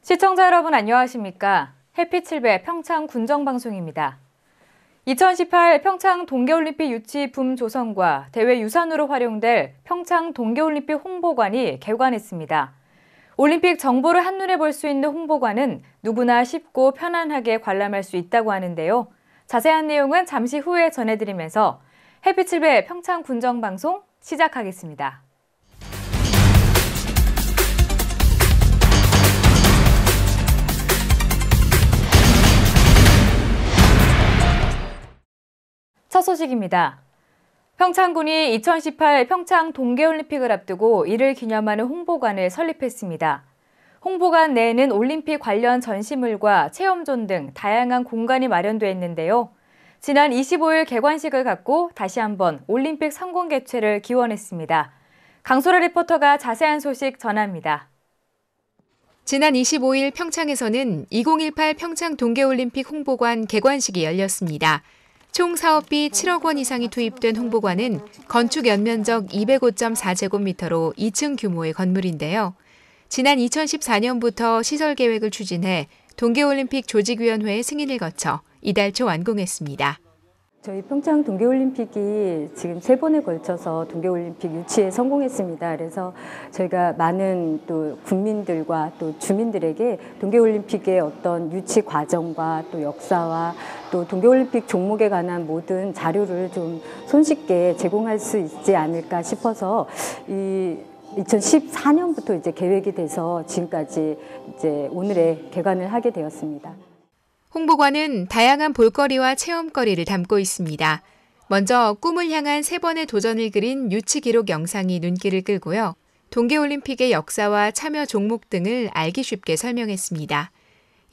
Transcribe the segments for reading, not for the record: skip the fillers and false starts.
시청자 여러분 안녕하십니까? 햇빛7배 평창 군정방송입니다. 2018 평창 동계올림픽 유치 붐 조성과 대회 유산으로 활용될 평창 동계올림픽 홍보관이 개관했습니다. 올림픽 정보를 한눈에 볼 수 있는 홍보관은 누구나 쉽고 편안하게 관람할 수 있다고 하는데요. 자세한 내용은 잠시 후에 전해드리면서 햇빛7배 평창 군정방송 시작하겠습니다. 첫 소식입니다. 평창군이 2018 평창 동계올림픽을 앞두고 이를 기념하는 홍보관을 설립했습니다. 홍보관 내에는 올림픽 관련 전시물과 체험존 등 다양한 공간이 마련돼 있는데요. 지난 25일 개관식을 갖고 다시 한번 올림픽 성공 개최를 기원했습니다. 강소라 리포터가 자세한 소식 전합니다. 지난 25일 평창에서는 2018 평창 동계올림픽 홍보관 개관식이 열렸습니다. 총 사업비 7억 원 이상이 투입된 홍보관은 건축 연면적 205.4제곱미터로 2층 규모의 건물인데요. 지난 2014년부터 시설 계획을 추진해 동계올림픽 조직위원회의 승인을 거쳐 이달 초 완공했습니다. 저희 평창 동계올림픽이 지금 3번에 걸쳐서 동계올림픽 유치에 성공했습니다. 그래서 저희가 많은 또 국민들과 또 주민들에게 동계올림픽의 어떤 유치 과정과 또 역사와 또 동계올림픽 종목에 관한 모든 자료를 좀 손쉽게 제공할 수 있지 않을까 싶어서 2014년부터 이제 계획이 돼서 지금까지 이제 오늘에 개관을 하게 되었습니다. 홍보관은 다양한 볼거리와 체험거리를 담고 있습니다. 먼저 꿈을 향한 3번의 도전을 그린 유치 기록 영상이 눈길을 끌고요. 동계올림픽의 역사와 참여 종목 등을 알기 쉽게 설명했습니다.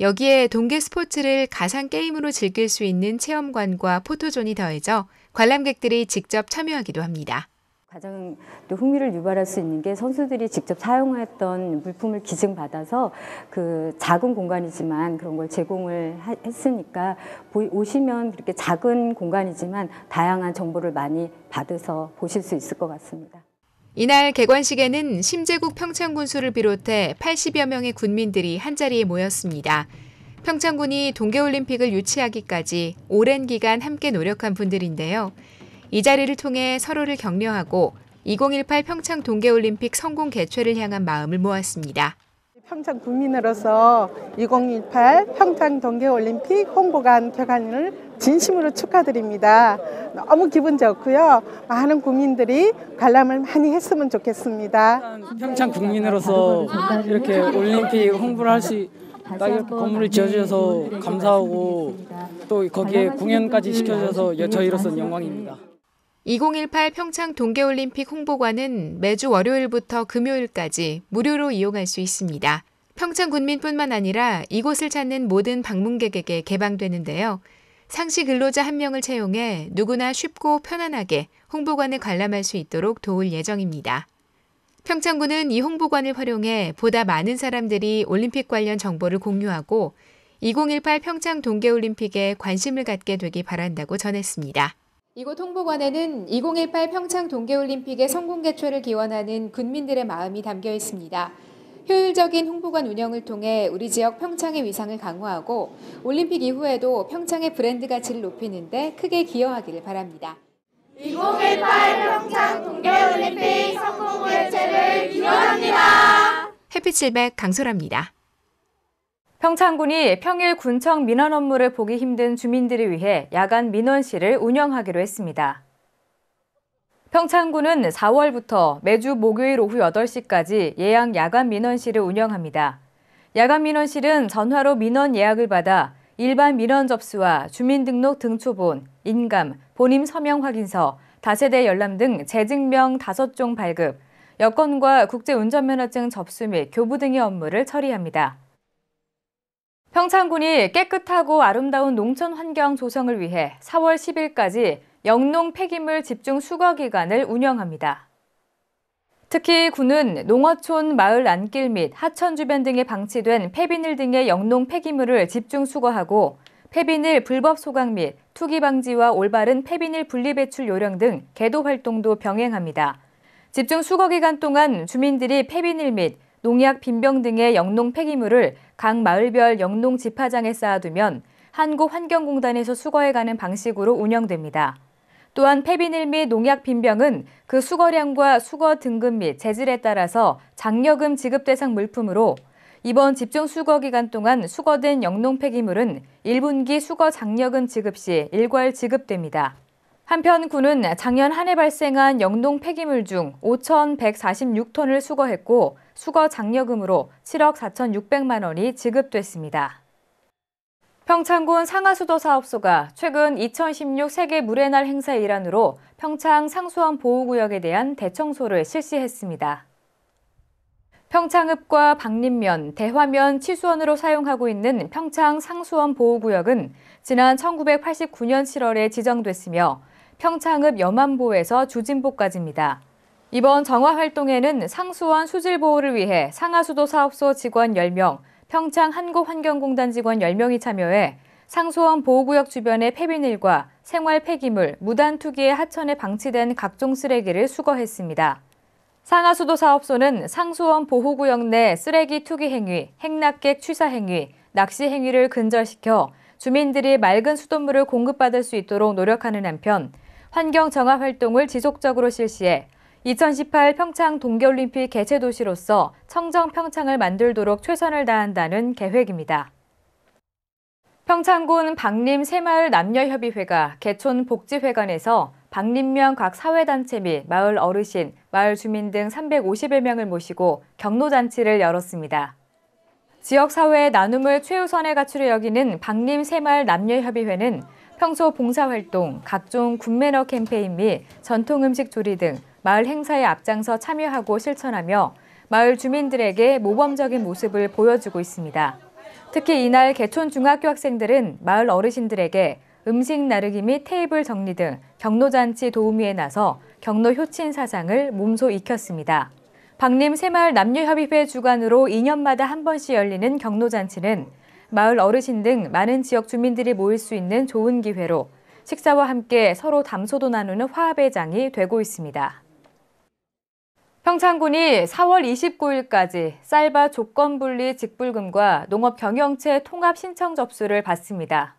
여기에 동계 스포츠를 가상 게임으로 즐길 수 있는 체험관과 포토존이 더해져 관람객들이 직접 참여하기도 합니다. 가장 또 흥미를 유발할 수 있는 게 선수들이 직접 사용했던 물품을 기증받아서 그 작은 공간이지만 그런 걸 제공을 했으니까 오시면 그렇게 작은 공간이지만 다양한 정보를 많이 받아서 보실 수 있을 것 같습니다. 이날 개관식에는 심재국 평창군수를 비롯해 80여 명의 군민들이 한자리에 모였습니다. 평창군이 동계올림픽을 유치하기까지 오랜 기간 함께 노력한 분들인데요. 이 자리를 통해 서로를 격려하고 2018 평창 동계올림픽 성공 개최를 향한 마음을 모았습니다. 평창 국민으로서 2018 평창 동계올림픽 홍보관 개관을 진심으로 축하드립니다. 너무 기분 좋고요. 많은 국민들이 관람을 많이 했으면 좋겠습니다. 평창 국민으로서 이렇게 올림픽 홍보를 할 수 건물을 지어주셔서 감사하고 또 거기에 공연까지 시켜주셔서 저희로서는 영광입니다. 2018 평창 동계올림픽 홍보관은 매주 월요일부터 금요일까지 무료로 이용할 수 있습니다. 평창 군민뿐만 아니라 이곳을 찾는 모든 방문객에게 개방되는데요. 상시 근로자 1명을 채용해 누구나 쉽고 편안하게 홍보관을 관람할 수 있도록 도울 예정입니다. 평창군은 이 홍보관을 활용해 보다 많은 사람들이 올림픽 관련 정보를 공유하고 2018 평창 동계올림픽에 관심을 갖게 되기 바란다고 전했습니다. 이곳 홍보관에는 2018 평창 동계올림픽의 성공 개최를 기원하는 군민들의 마음이 담겨 있습니다. 효율적인 홍보관 운영을 통해 우리 지역 평창의 위상을 강화하고 올림픽 이후에도 평창의 브랜드 가치를 높이는 데 크게 기여하기를 바랍니다. 2018 평창 동계올림픽 성공 개최를 기원합니다. 햇빛700 강소라입니다. 평창군이 평일 군청 민원 업무를 보기 힘든 주민들을 위해 야간 민원실을 운영하기로 했습니다. 평창군은 4월부터 매주 목요일 오후 8시까지 예약 야간 민원실을 운영합니다. 야간 민원실은 전화로 민원 예약을 받아 일반 민원 접수와 주민등록 등초본, 인감, 본인 서명 확인서, 다세대 열람 등 재증명 5종 발급, 여권과 국제운전면허증 접수 및 교부 등의 업무를 처리합니다. 평창군이 깨끗하고 아름다운 농촌 환경 조성을 위해 4월 10일까지 영농 폐기물 집중 수거 기간을 운영합니다. 특히 군은 농어촌 마을 안길 및 하천 주변 등에 방치된 폐비닐 등의 영농 폐기물을 집중 수거하고 폐비닐 불법 소각 및 투기 방지와 올바른 폐비닐 분리 배출 요령 등 계도 활동도 병행합니다. 집중 수거 기간 동안 주민들이 폐비닐 및 농약 빈병 등의 영농 폐기물을 각 마을별 영농 집화장에 쌓아두면 한국환경공단에서 수거해가는 방식으로 운영됩니다. 또한 폐비닐 및 농약 빈병은 그 수거량과 수거 등급 및 재질에 따라서 장려금 지급 대상 물품으로 이번 집중 수거 기간 동안 수거된 영농 폐기물은 1분기 수거 장려금 지급 시 일괄 지급됩니다. 한편 군은 작년 한 해 발생한 영농 폐기물 중 5,146톤을 수거했고 수거 장려금으로 7억 4,600만 원이 지급됐습니다. 평창군 상하수도 사업소가 최근 2016 세계 물의 날 행사 일환으로 평창 상수원 보호구역에 대한 대청소를 실시했습니다. 평창읍과 박림면, 대화면 치수원으로 사용하고 있는 평창 상수원 보호구역은 지난 1989년 7월에 지정됐으며 평창읍 염안보에서 주진보까지입니다. 이번 정화 활동에는 상수원 수질 보호를 위해 상하수도 사업소 직원 10명, 평창 한국환경공단 직원 10명이 참여해 상수원 보호구역 주변의 폐비닐과 생활 폐기물, 무단 투기의 하천에 방치된 각종 쓰레기를 수거했습니다. 상하수도 사업소는 상수원 보호구역 내 쓰레기 투기 행위, 행락객 취사 행위, 낚시 행위를 근절시켜 주민들이 맑은 수돗물을 공급받을 수 있도록 노력하는 한편 환경 정화 활동을 지속적으로 실시해 2018 평창 동계올림픽 개최 도시로서 청정 평창을 만들도록 최선을 다한다는 계획입니다. 평창군 박림 새마을 남녀협의회가 개촌 복지회관에서 박림면 각 사회단체 및 마을 어르신, 마을 주민 등 350여 명을 모시고 경로잔치를 열었습니다. 지역사회의 나눔을 최우선에 가치로 여기는 박림 새마을 남녀협의회는 평소 봉사활동, 각종 굿매너 캠페인 및 전통음식 조리 등 마을 행사에 앞장서 참여하고 실천하며 마을 주민들에게 모범적인 모습을 보여주고 있습니다. 특히 이날 개촌 중학교 학생들은 마을 어르신들에게 음식 나르기 및 테이블 정리 등 경로잔치 도우미에 나서 경로 효친 사상을 몸소 익혔습니다. 박림 새마을 남녀협의회 주관으로 2년마다 한 번씩 열리는 경로잔치는 마을 어르신 등 많은 지역 주민들이 모일 수 있는 좋은 기회로 식사와 함께 서로 담소도 나누는 화합의 장이 되고 있습니다. 평창군이 4월 29일까지 쌀밭 조건분리 직불금과 농업경영체 통합 신청 접수를 받습니다.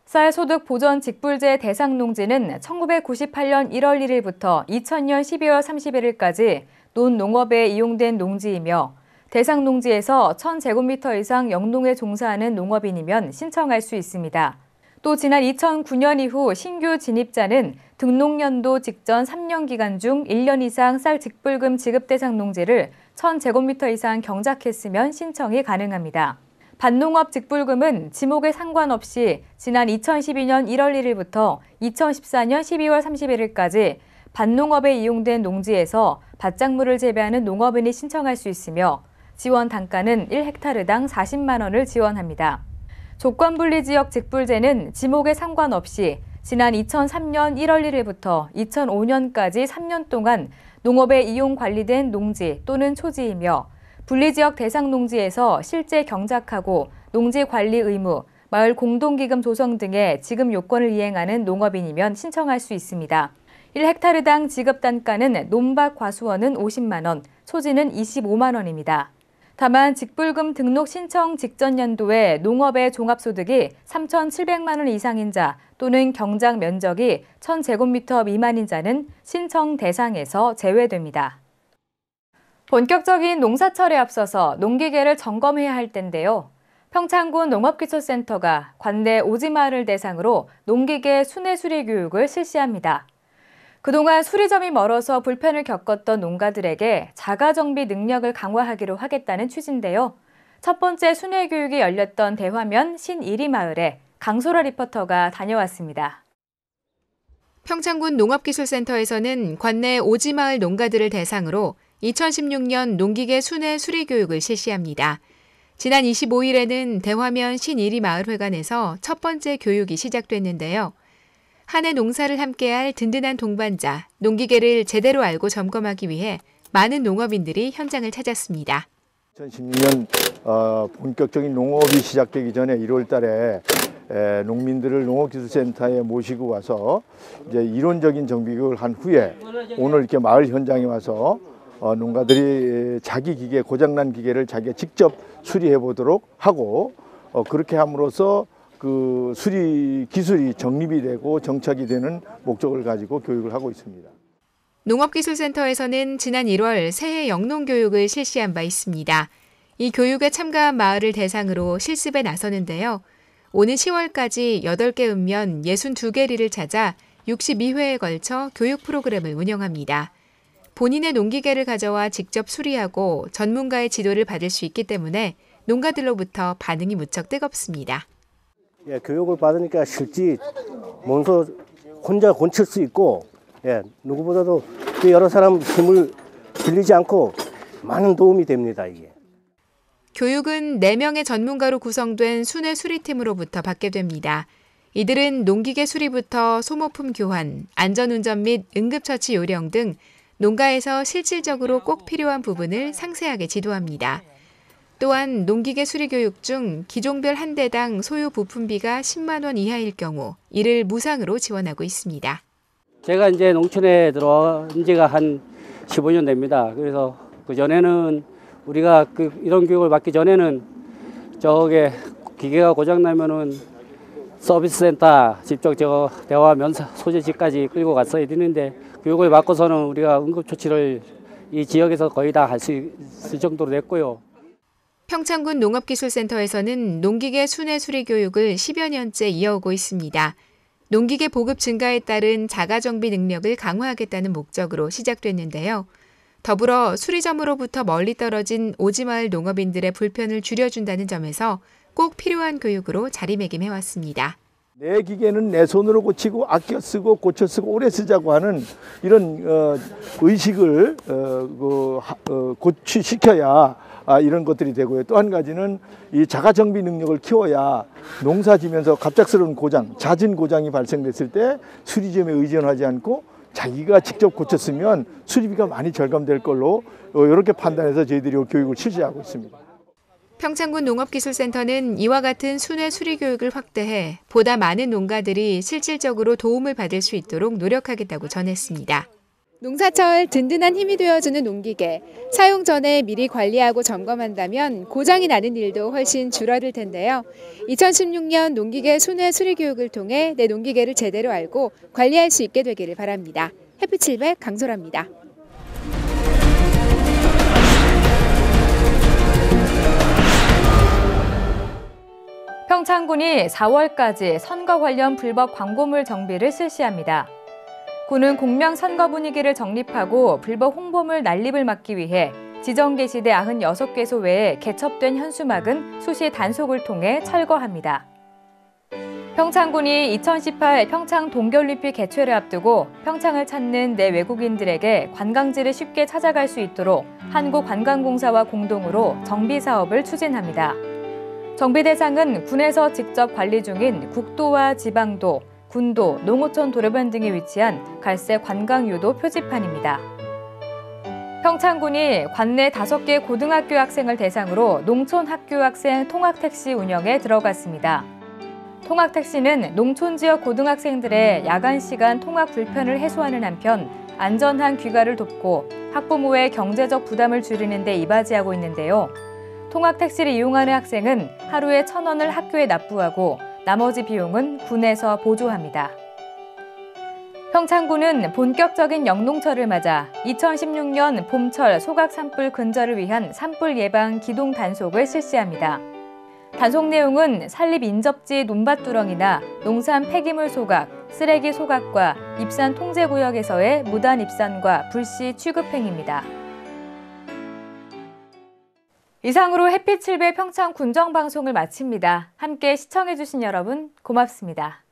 쌀소득 보전 직불제 대상 농지는 1998년 1월 1일부터 2000년 12월 31일까지 논농업에 이용된 농지이며 대상 농지에서 1000제곱미터 이상 영농에 종사하는 농업인이면 신청할 수 있습니다. 또 지난 2009년 이후 신규 진입자는 등록연도 직전 3년 기간 중 1년 이상 쌀 직불금 지급 대상 농지를 1000제곱미터 이상 경작했으면 신청이 가능합니다. 밭농업 직불금은 지목에 상관없이 지난 2012년 1월 1일부터 2014년 12월 31일까지 밭농업에 이용된 농지에서 밭작물을 재배하는 농업인이 신청할 수 있으며 지원 단가는 1헥타르당 40만 원을 지원합니다. 조건분리 지역 직불제는 지목에 상관없이 지난 2003년 1월 1일부터 2005년까지 3년 동안 농업에 이용 관리된 농지 또는 초지이며 분리지역 대상 농지에서 실제 경작하고 농지 관리 의무, 마을 공동기금 조성 등의 지급 요건을 이행하는 농업인이면 신청할 수 있습니다. 1헥타르당 지급 단가는 논밭 과수원은 50만 원, 초지는 25만 원입니다. 다만 직불금 등록 신청 직전 연도에 농업의 종합소득이 3,700만 원 이상인 자 또는 경작 면적이 1000제곱미터 미만인 자는 신청 대상에서 제외됩니다. 본격적인 농사철에 앞서서 농기계를 점검해야 할 텐데요. 평창군 농업기술센터가 관내 오지마을을 대상으로 농기계 순회 수리 교육을 실시합니다. 그동안 수리점이 멀어서 불편을 겪었던 농가들에게 자가정비 능력을 강화하기로 하겠다는 취지인데요. 첫 번째 순회 교육이 열렸던 대화면 신이리 마을에 강소라 리포터가 다녀왔습니다. 평창군 농업기술센터에서는 관내 오지마을 농가들을 대상으로 2016년 농기계 순회 수리 교육을 실시합니다. 지난 25일에는 대화면 신이리 마을회관에서 첫 번째 교육이 시작됐는데요. 한 해 농사를 함께할 든든한 동반자, 농기계를 제대로 알고 점검하기 위해 많은 농업인들이 현장을 찾았습니다. 2016년 본격적인 농업이 시작되기 전에 1월 달에 농민들을 농업기술센터에 모시고 와서 이제 이론적인 정비 교육을 한 후에 오늘 이렇게 마을 현장에 와서 농가들이 자기 기계, 고장난 기계를 자기가 직접 수리해 보도록 하고 그렇게 함으로써 그 수리 기술이 정립이 되고 정착이 되는 목적을 가지고 교육을 하고 있습니다. 농업기술센터에서는 지난 1월 새해 영농교육을 실시한 바 있습니다. 이 교육에 참가한 마을을 대상으로 실습에 나서는데요. 오는 10월까지 8개 읍면 62개리를 찾아 62회에 걸쳐 교육 프로그램을 운영합니다. 본인의 농기계를 가져와 직접 수리하고 전문가의 지도를 받을 수 있기 때문에 농가들로부터 반응이 무척 뜨겁습니다. 예, 교육을 받으니까 실제 몸소 혼자 고칠 수 있고 누구보다도 여러 사람 힘을 빌리지 않고 많은 도움이 됩니다. 이게. 교육은 4명의 전문가로 구성된 순회 수리팀으로부터 받게 됩니다. 이들은 농기계 수리부터 소모품 교환, 안전운전 및 응급처치 요령 등 농가에서 실질적으로 꼭 필요한 부분을 상세하게 지도합니다. 또한 농기계 수리 교육 중 기종별 한 대당 소요 부품비가 10만 원 이하일 경우 이를 무상으로 지원하고 있습니다. 제가 이제 농촌에 들어온 지가 한 15년 됩니다. 그래서 그 전에는 우리가 이런 교육을 받기 전에는 저게 기계가 고장 나면은 서비스 센터 직접 대화 면사 소재지까지 끌고 갔어야 되는데 교육을 받고서는 우리가 응급조치를 이 지역에서 거의 다 할 수 있을 정도로 됐고요. 평창군 농업기술센터에서는 농기계 순회 수리 교육을 10여 년째 이어오고 있습니다. 농기계 보급 증가에 따른 자가정비 능력을 강화하겠다는 목적으로 시작됐는데요. 더불어 수리점으로부터 멀리 떨어진 오지마을 농업인들의 불편을 줄여준다는 점에서 꼭 필요한 교육으로 자리매김해왔습니다. 내 기계는 내 손으로 고치고 아껴 쓰고 고쳐 쓰고 오래 쓰자고 하는 이런 의식을 고취시켜야 이런 것들이 되고요. 또 한 가지는 이 자가정비 능력을 키워야 농사 지면서 갑작스러운 고장, 잦은 고장이 발생됐을 때 수리점에 의존하지 않고 자기가 직접 고쳤으면 수리비가 많이 절감될 걸로 이렇게 판단해서 저희들이 교육을 실시하고 있습니다. 평창군 농업기술센터는 이와 같은 순회 수리 교육을 확대해 보다 많은 농가들이 실질적으로 도움을 받을 수 있도록 노력하겠다고 전했습니다. 농사철 든든한 힘이 되어주는 농기계, 사용 전에 미리 관리하고 점검한다면 고장이 나는 일도 훨씬 줄어들 텐데요. 2016년 농기계 순회 수리 교육을 통해 내 농기계를 제대로 알고 관리할 수 있게 되기를 바랍니다. 햇빛700 강소라입니다. 평창군이 4월까지 선거 관련 불법 광고물 정비를 실시합니다. 군은 공명 선거 분위기를 정립하고 불법 홍보물 난립을 막기 위해 지정 게시대 96개소 외에 개첩된 현수막은 수시 단속을 통해 철거합니다. 평창군이 2018 평창 동계올림픽 개최를 앞두고 평창을 찾는 내 외국인들에게 관광지를 쉽게 찾아갈 수 있도록 한국관광공사와 공동으로 정비 사업을 추진합니다. 정비 대상은 군에서 직접 관리 중인 국도와 지방도, 군도, 농어촌 도로변 등에 위치한 갈색 관광유도 표지판입니다. 평창군이 관내 5개 고등학교 학생을 대상으로 농촌 학교 학생 통학택시 운영에 들어갔습니다. 통학택시는 농촌 지역 고등학생들의 야간 시간 통학 불편을 해소하는 한편 안전한 귀가를 돕고 학부모의 경제적 부담을 줄이는 데 이바지하고 있는데요. 통학택시를 이용하는 학생은 하루에 1,000원을 학교에 납부하고 나머지 비용은 군에서 보조합니다. 평창군은 본격적인 영농철을 맞아 2016년 봄철 소각 산불 근절을 위한 산불 예방 기동 단속을 실시합니다. 단속 내용은 산립 인접지 논밭두렁이나 농산 폐기물 소각, 쓰레기 소각과 입산 통제구역에서의 무단 입산과 불시 취급행위입니다. 이상으로 햇빛7배 평창 군정방송을 마칩니다. 함께 시청해주신 여러분 고맙습니다.